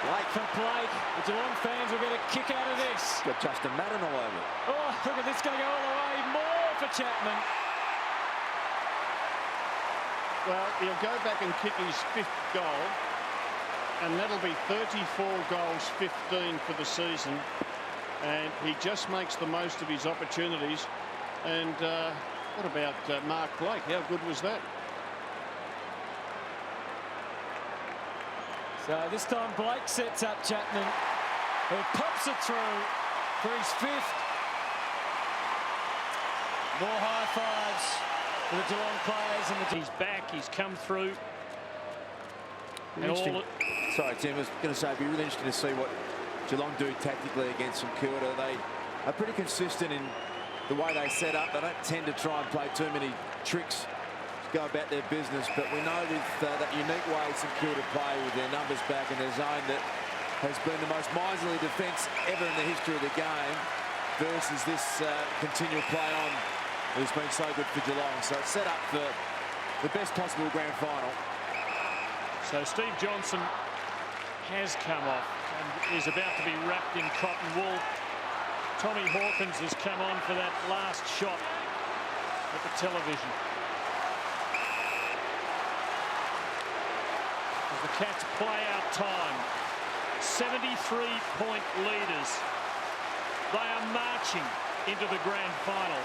Blake for Blake. The Geelong fans will get a kick out of this. Got Justin Madden all over it. Oh, look at this, going to go all the way. More for Chapman. Well, he'll go back and kick his 5th goal, and that'll be 34 goals, 15 for the season. And he just makes the most of his opportunities. And what about Mark Blake? How good was that? So this time Blake sets up Chapman, who pops it through for his 5th. More high fives for the Geelong players. And he's back, he's come through. And all Sorry, Tim, I was going to say, it'd be really interesting to see what Geelong do tactically against St Kilda. They are pretty consistent in the way they set up. They don't tend to try and play too many tricks to go about their business, but we know with that unique way St Kilda play with their numbers back in their zone that has been the most miserly defence ever in the history of the game versus this continual play on that has been so good for Geelong. So it's set up for the best possible grand final. So Steve Johnson has come off and is about to be wrapped in cotton wool. Tommy Hawkins has come on for that last shot at the television. As the Cats play out time, 73-point leaders. They are marching into the grand final.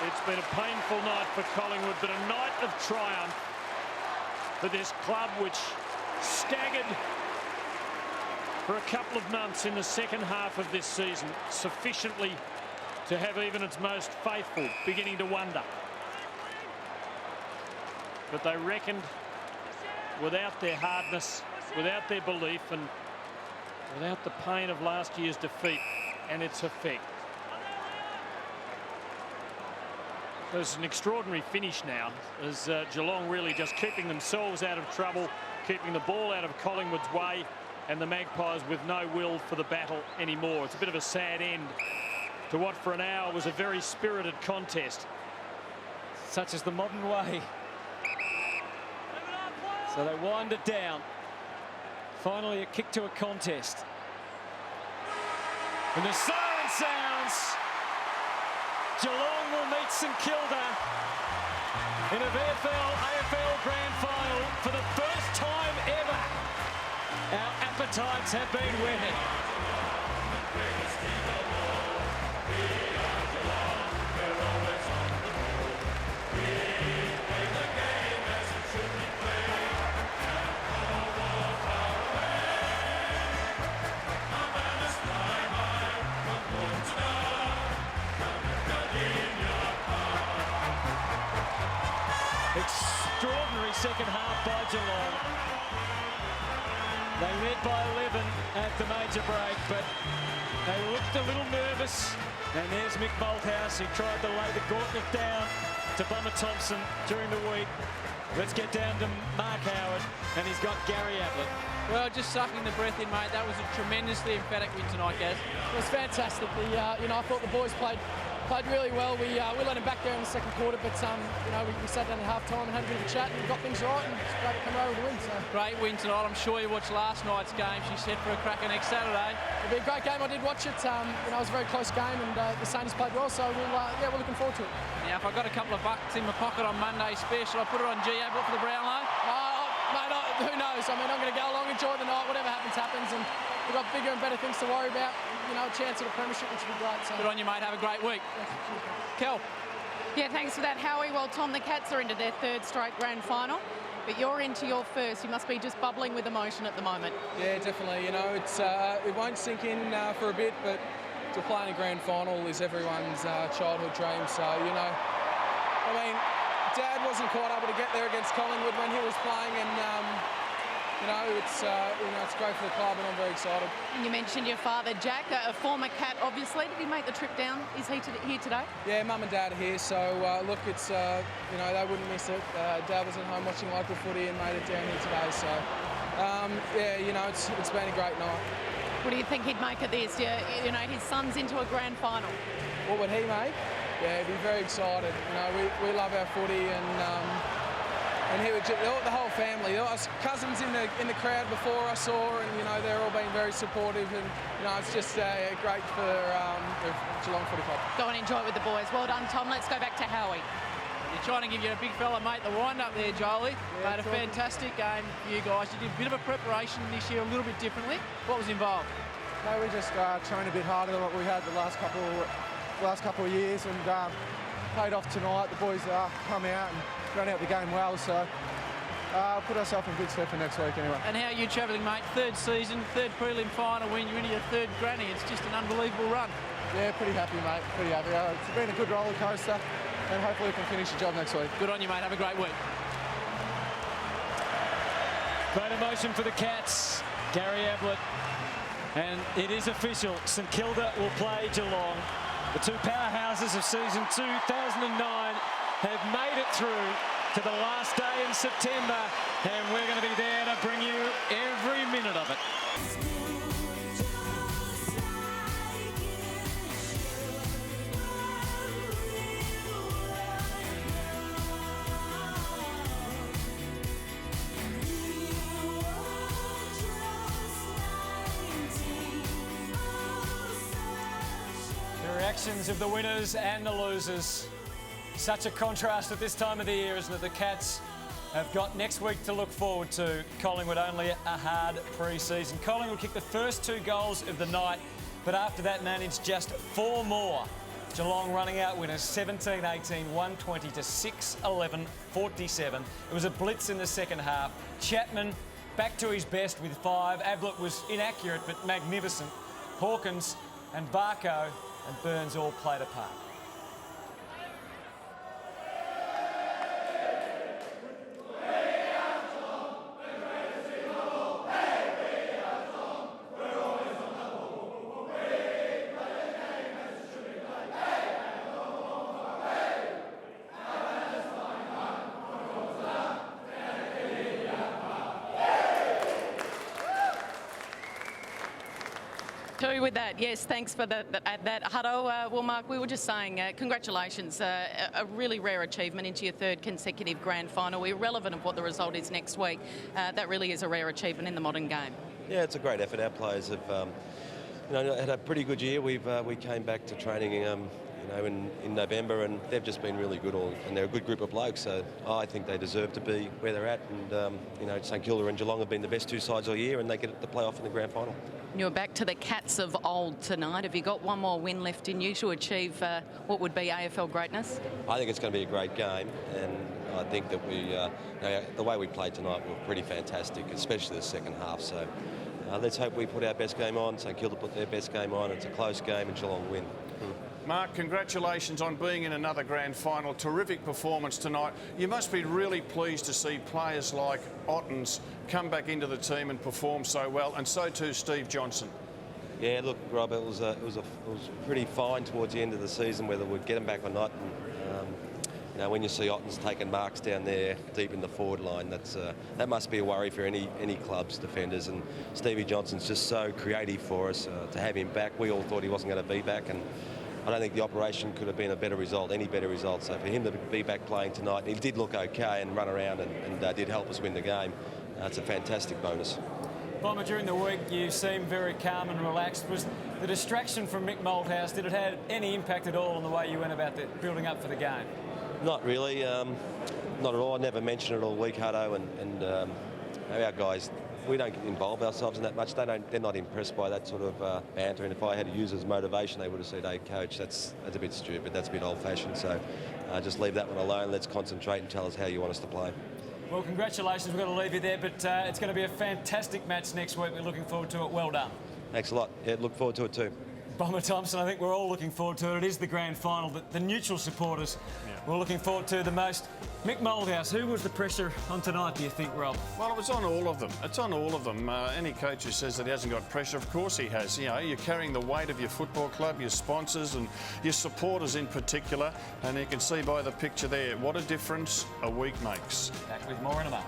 It's been a painful night for Collingwood, but a night of triumph for this club, which staggered for a couple of months in the second half of this season, sufficiently to have even its most faithful beginning to wonder. But they reckoned without their hardness, without their belief, and without the pain of last year's defeat and its effect. There's an extraordinary finish now as Geelong really just keeping themselves out of trouble, keeping the ball out of Collingwood's way, and the Magpies with no will for the battle anymore. It's a bit of a sad end to what for an hour was a very spirited contest. such is the modern way. So they wind it down. Finally a kick to a contest. And the siren sounds. Geelong will meet St Kilda in a AFL Grand Final for the first time ever. Our appetites have been whetted. Extraordinary second half by Geelong. They led by 11 at the major break, but they looked a little nervous. And there's Mick Malthouse, who tried to lay the gauntlet down to Bummer Thompson during the week. Let's get down to Mark Howard, and he's got Gary Ablett. Well, just sucking the breath in, mate. That was a tremendously emphatic win tonight, Gaz. It was fantastic. I thought the boys played really well. We let them back there in the second quarter, but we sat down at half time and had a bit of a chat and got things right, and it's great to come over with a win. So. Great win tonight. I'm sure you watched last night's game. She said for a cracker next Saturday. It'll be a great game. I did watch it. It was a very close game, and the Saints played well, so we're looking forward to it. Now, if I got a couple of bucks in my pocket on Monday spare, should I put it on G Ablett for the Brownlow? Mate, who knows? I mean, I'm going to go along, enjoy the night. Whatever happens, happens, and we've got bigger and better things to worry about. A chance at a premiership, which would be great. So. Good on you, mate. Have a great week. Kel. Yeah, thanks for that, Howie. Well, Tom, the Cats are into their third straight grand final, but you're into your first. You must be just bubbling with emotion at the moment. Yeah, definitely. It won't sink in for a bit, but to play in a grand final is everyone's childhood dream. So, Dad wasn't quite able to get there against Collingwood when he was playing, and it's great for the club, and I'm very excited. And you mentioned your father, Jack, a former Cat, obviously. Did he make the trip down? Is he here today? Yeah, Mum and Dad are here, so look, it's they wouldn't miss it. Dad was at home watching local footy and made it down here today, so it's been a great night. What do you think he'd make of this? His son's into a grand final. What would he make? Yeah, he'd be very excited. We love our footy, and And he would the whole family, there was cousins in the crowd before I saw, and you know they're all being very supportive, and you know it's just great for the Geelong Footy Club. Go and enjoy it with the boys. Well done, Tom. Let's go back to Howie. You're trying to give you a big fella, mate, the wind-up there, Jolie. Made a fantastic game for you guys. You did a bit of a preparation this year, a little bit differently. What was involved? No, we just trained a bit harder than what we had the last couple of years, and paid off tonight. The boys come out and ran out the game well, so put ourselves in good stead for next week anyway. And how are you travelling, mate? Third season, third prelim final win. You're into your third granny. It's just an unbelievable run. Yeah, pretty happy, mate. Pretty happy. It's been a good roller coaster, and hopefully we can finish the job next week. Good on you, mate. Have a great week. Great emotion for the Cats. Gary Ablett. And it is official. St Kilda will play Geelong. The two powerhouses of season 2009 have made it through to the last day in September, and we're going to be there to bring you every minute of it. The reactions of the winners and the losers. Such a contrast at this time of the year, isn't it? The Cats have got next week to look forward to. Collingwood only a hard pre-season. Collingwood kicked the first 2 goals of the night, but after that managed just 4 more. Geelong running out winners 17-18, 120 to 6-11, 47. It was a blitz in the second half. Chapman back to his best with 5. Ablett was inaccurate but magnificent. Hawkins and Barco and Burns all played a part. With that, yes, thanks for that Hutto. Well, Mark, we were just saying congratulations, a really rare achievement into your 3rd consecutive grand final. Irrelevant of what the result is next week, that really is a rare achievement in the modern game. Yeah, it's a great effort. Our players have had a pretty good year. We came back to training in November, and they've just been really good, and they're a good group of blokes, so I think they deserve to be where they're at, and St Kilda and Geelong have been the best 2 sides all year, and they get the play-off in the grand final. You're back to the Cats of old tonight. Have you got one more win left in you to achieve what would be AFL greatness? I think it's going to be a great game, and I think that the way we played tonight was pretty fantastic, especially the second half, so let's hope we put our best game on, St Kilda put their best game on, it's a close game and Geelong win. Mark, congratulations on being in another grand final. Terrific performance tonight. You must be really pleased to see players like Ottens come back into the team and perform so well, and so too Steve Johnson. Yeah, look, Rob, it was pretty fine towards the end of the season whether we'd get them back or not. And, when you see Ottens taking marks down there deep in the forward line, that must be a worry for any club's defenders. And Stevie Johnson's just so creative for us to have him back. We all thought he wasn't going to be back, and I don't think the operation could have been a better result, any better result. So for him to be back playing tonight, he did look okay and run around and did help us win the game. It's a fantastic bonus. Bomber, during the week you seemed very calm and relaxed. Was the distraction from Mick Malthouse, did it have any impact at all on the way you went about building up for the game? Not really, not at all. I never mentioned it all week, Hutto, and our guys, we don't involve ourselves in that much. They're not impressed by that sort of banter, and if I had to use it as motivation, they would have said, hey, coach, that's a bit stupid, that's a bit old-fashioned, so just leave that one alone. Let's concentrate and tell us how you want us to play. Well, congratulations. We've got to leave you there, but it's going to be a fantastic match next week. We're looking forward to it. Well done. Thanks a lot. Yeah, look forward to it too. Bomber Thompson, I think we're all looking forward to it. It is the grand final that the neutral supporters were looking forward to the most. Mick Malthouse, who was the pressure on tonight, do you think, Rob? Well, it was on all of them. It's on all of them. Any coach who says that he hasn't got pressure, of course he has. You know, you're carrying the weight of your football club, your sponsors and your supporters in particular. And you can see by the picture there what a difference a week makes. Back with more in a moment.